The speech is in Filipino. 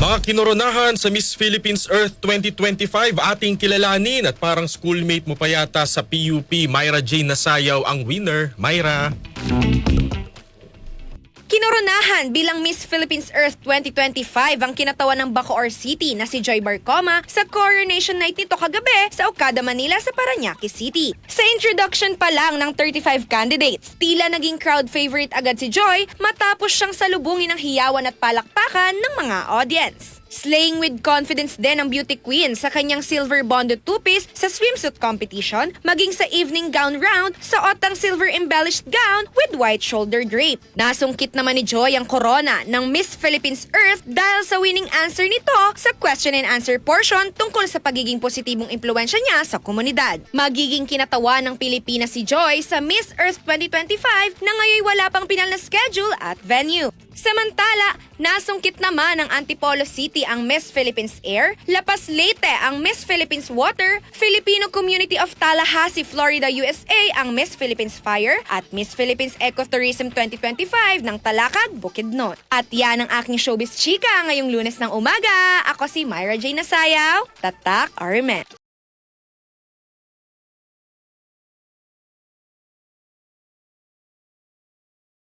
Mga kinoronahan sa Miss Philippines Earth 2025 ating kilalanin at parang schoolmate mo pa yata sa PUP, Myra Jane Nasayaw ang winner. Myra. Kinoronahan bilang Miss Philippines Earth 2025 ang kinatawan ng Bacoor City na si Joy Barcoma sa coronation night nito kagabi sa Okada, Manila sa Parañaque City. Sa introduction pa lang ng 35 candidates, tila naging crowd favorite agad si Joy matapos siyang salubungin ng hiyawan at palakpakan ng mga audience. Slaying with confidence din ang beauty queen sa kanyang silver bonded two-piece sa swimsuit competition, maging sa evening gown round sa otang silver embellished gown with white shoulder drape. Nasungkit naman ni Joy ang corona ng Miss Philippines Earth dahil sa winning answer nito sa question and answer portion tungkol sa pagiging positibong impluensya niya sa komunidad. Magiging kinatawa ng Pilipinas si Joy sa Miss Earth 2025 na ngayon wala pang pinal na schedule at venue. Samantala, nasungkit naman ng Antipolo City ang Miss Philippines Air, La Paz Leyte ang Miss Philippines Water, Filipino Community of Tallahassee, Florida, USA ang Miss Philippines Fire at Miss Philippines Ecotourism 2025 ng Talakad, Bukidnon. At yan ang aking showbiz chika ngayong Lunes ng umaga. Ako si Myra Jane Nasayaw, Tatak Armen.